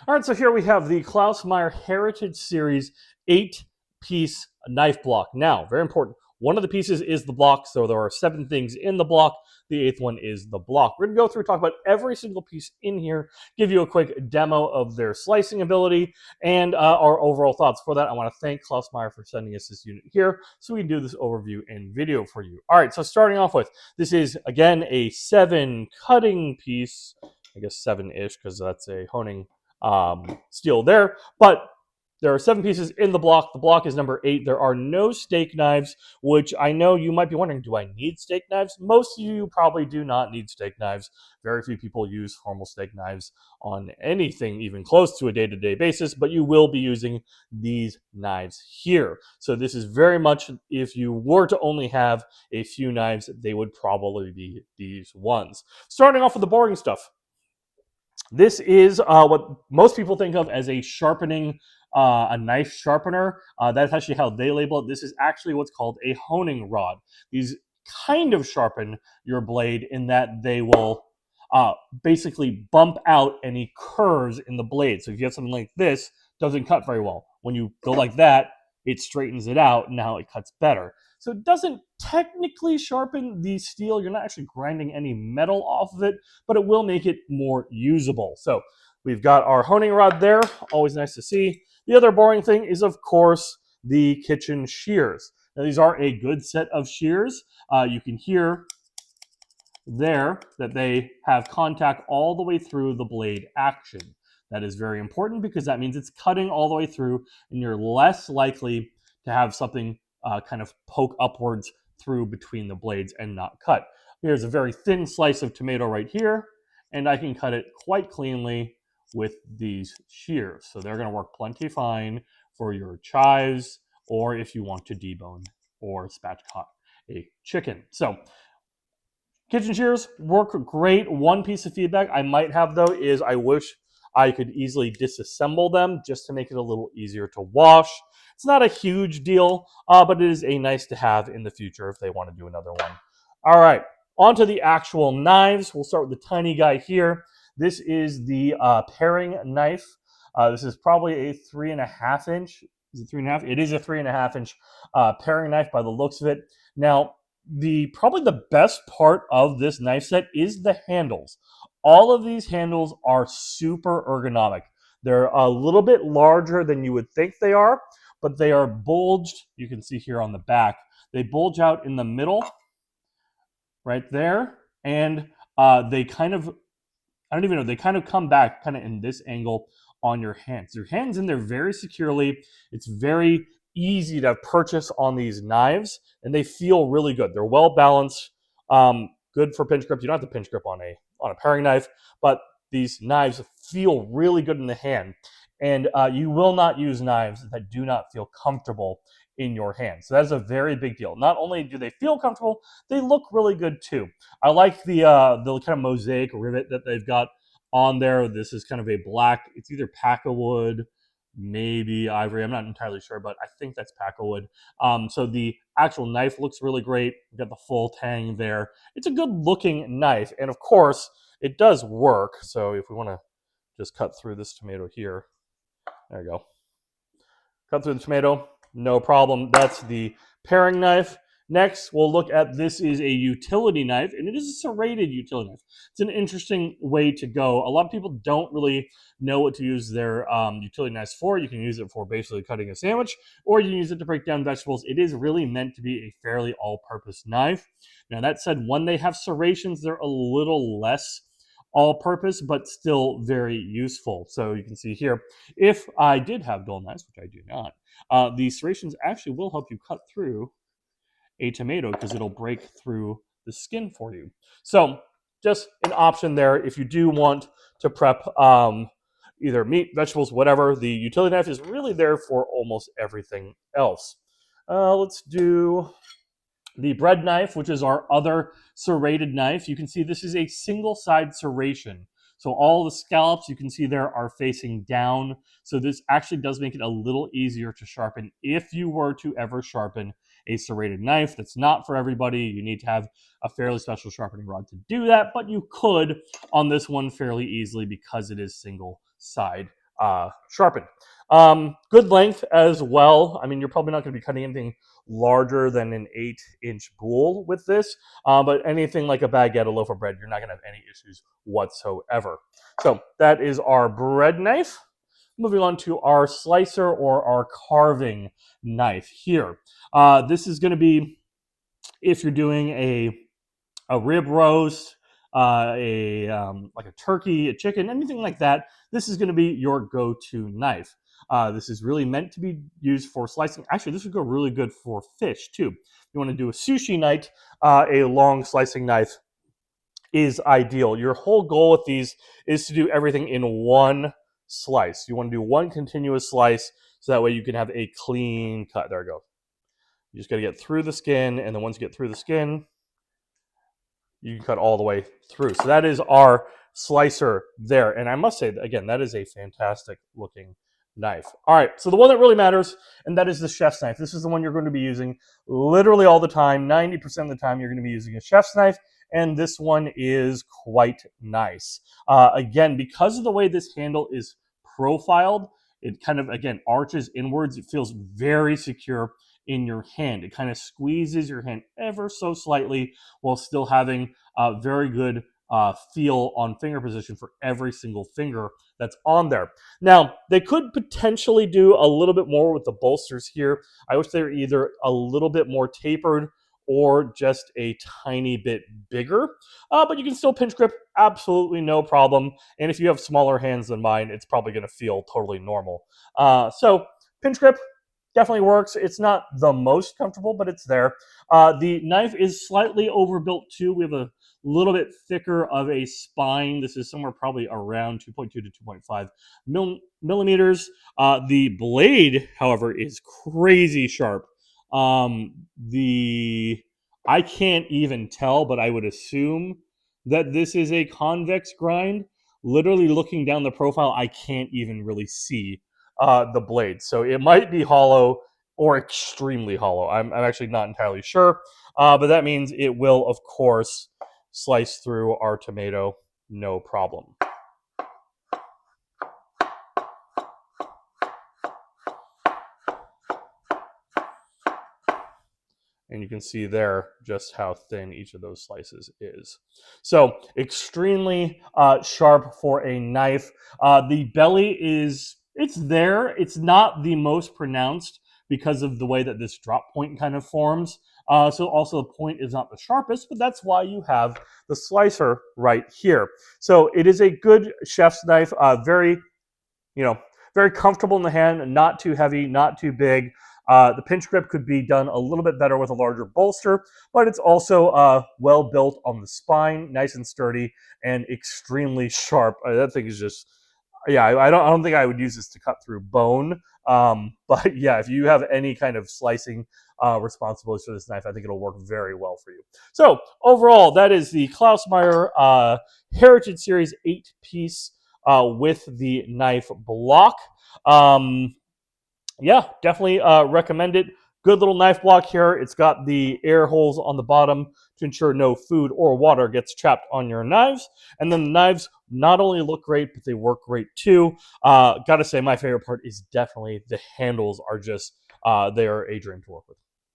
All right, so here we have the Klaus Meyer Heritage Series 8-piece knife block. Now, very important, one of the pieces is the block, so there are 7 things in the block. The 8th one is the block. We're going to go through, talk about every single piece in here, give you a quick demo of their slicing ability, and our overall thoughts. For that, I want to thank Klaus Meyer for sending us this unit here, so we can do this overview and video for you. All right, so starting off with, this is, again, a 7 cutting piece. I guess 7-ish, because that's a honing steel there, but there are 7 pieces in the block. The block is number 8. There are no steak knives, which I know you might be wondering, do I need steak knives? Most of you probably do not need steak knives. Very few people use formal steak knives on anything even close to a day-to-day basis, but you will be using these knives here. So this is very much, if you were to only have a few knives, they would probably be these ones. Starting off with the boring stuff. This is what most people think of as a sharpening, a knife sharpener. That's actually how they label it. This is actually what's called a honing rod. These kind of sharpen your blade in that they will basically bump out any curves in the blade. So if you have something like this, it doesn't cut very well. When you go like that, it straightens it out, and now it cuts better. So it doesn't technically sharpen the steel. You're not actually grinding any metal off of it, but it will make it more usable. So we've got our honing rod there. Always nice to see. The other boring thing is, of course, the kitchen shears. Now, these are a good set of shears. You can hear there that they have contact all the way through the blade action. That is very important because that means it's cutting all the way through, and you're less likely to have something kind of poke upwards through between the blades and not cut. Here's a very thin slice of tomato right here, and I can cut it quite cleanly with these shears. So they're going to work plenty fine for your chives, or if you want to debone or spatchcock a chicken. So kitchen shears work great. One piece of feedback I might have, though, is I wish I could easily disassemble them just to make it a little easier to wash. It's not a huge deal, but it is a nice to have in the future if they want to do another one. All right, on to the actual knives. We'll start with the tiny guy here. This is the paring knife. This is probably a 3.5 inch. Is it 3.5? It is a 3.5 inch paring knife by the looks of it. Now, probably the best part of this knife set is the handles. All of these handles are super ergonomic. They're a little bit larger than you would think they are, but they are bulged. You can see here on the back. They bulge out in the middle, right there, and they kind of, I don't even know, they kind of come back kind of in this angle on your hands. Your hands in there very securely. It's very easy to purchase on these knives, and they feel really good. They're well balanced, good for pinch grip. You don't have to pinch grip on a paring knife, but these knives feel really good in the hand, and you will not use knives that do not feel comfortable in your hand. So that's a very big deal. Not only do they feel comfortable, they look really good too. I like the kind of mosaic rivet that they've got on there. This is kind of a black, it's either Pakka wood, maybe ivory, I'm not entirely sure, but I think that's Pakka wood. So the actual knife looks really great. We've got the full tang there. It's a good looking knife, and of course it does work. So if we want to just cut through this tomato here, there you go. Cut through the tomato, no problem. That's the paring knife. Next, we'll look at, this is a utility knife, and it is a serrated utility knife. It's an interesting way to go. A lot of people don't really know what to use their utility knives for. You can use it for basically cutting a sandwich, or you can use it to break down vegetables. It is really meant to be a fairly all-purpose knife. Now, that said, when they have serrations, they're a little less all-purpose, but still very useful. So you can see here, if I did have dull knives, which I do not, the serrations actually will help you cut through a tomato because it'll break through the skin for you. So just an option there if you do want to prep either meat, vegetables, whatever. The utility knife is really there for almost everything else. Let's do the bread knife, which is our other serrated knife. You can see this is a single side serration. So all the scallops you can see there are facing down. So this actually does make it a little easier to sharpen if you were to ever sharpen a serrated knife. That's not for everybody. You need to have a fairly special sharpening rod to do that, but you could on this one fairly easily because it is single side sharpened. Good length as well. I mean, you're probably not going to be cutting anything larger than an 8-inch bowl with this, but anything like a baguette, a loaf of bread, you're not going to have any issues whatsoever. So that is our bread knife. Moving on to our slicer or our carving knife here. This is going to be if you're doing a rib roast, like a turkey, a chicken, anything like that. This is going to be your go-to knife. This is really meant to be used for slicing. Actually, this would go really good for fish too. If you want to do a sushi night, a long slicing knife is ideal. Your whole goal with these is to do everything in one slice. You want to do one continuous slice so that way you can have a clean cut. There we go. You just got to get through the skin, and then once you get through the skin, you can cut all the way through. So that is our slicer there. And I must say, again, that is a fantastic looking knife. All right, so the one that really matters, and that is the chef's knife. This is the one you're going to be using literally all the time. 90% of the time, you're going to be using a chef's knife, and this one is quite nice. Again, because of the way this handle is profiled, it kind of, again, arches inwards. It feels very secure in your hand. It kind of squeezes your hand ever so slightly while still having a very good feel on finger position for every single finger that's on there. Now, they could potentially do a little bit more with the bolsters here. I wish they were either a little bit more tapered or just a tiny bit bigger, but you can still pinch grip, absolutely no problem. And if you have smaller hands than mine, it's probably going to feel totally normal. So pinch grip definitely works. It's not the most comfortable, but it's there. The knife is slightly overbuilt too. We have a little bit thicker of a spine. This is somewhere probably around 2.2 to 2.5 millimeters. The blade, however, is crazy sharp. I can't even tell, but I would assume that this is a convex grind. Literally looking down the profile, I can't even really see the blade. So it might be hollow or extremely hollow. I'm actually not entirely sure, but that means it will, of course, slice through our tomato, no problem. And you can see there just how thin each of those slices is. So extremely sharp for a knife. The belly it's there. It's not the most pronounced because of the way that this drop point kind of forms. So also the point is not the sharpest, but that's why you have the slicer right here. So it is a good chef's knife, very comfortable in the hand, not too heavy, not too big. The pinch grip could be done a little bit better with a larger bolster, but it's also well built on the spine, nice and sturdy, and extremely sharp. That thing is just, yeah, I don't think I would use this to cut through bone. But yeah, if you have any kind of slicing responsibilities for this knife, I think it'll work very well for you. So overall, that is the Klaus Meyer Heritage Series 8-piece with the knife block. Yeah, definitely recommend it. Good little knife block here. It's got the air holes on the bottom to ensure no food or water gets trapped on your knives. And then the knives not only look great, but they work great too. Gotta say, my favorite part is definitely the handles are just, they are a dream to work with.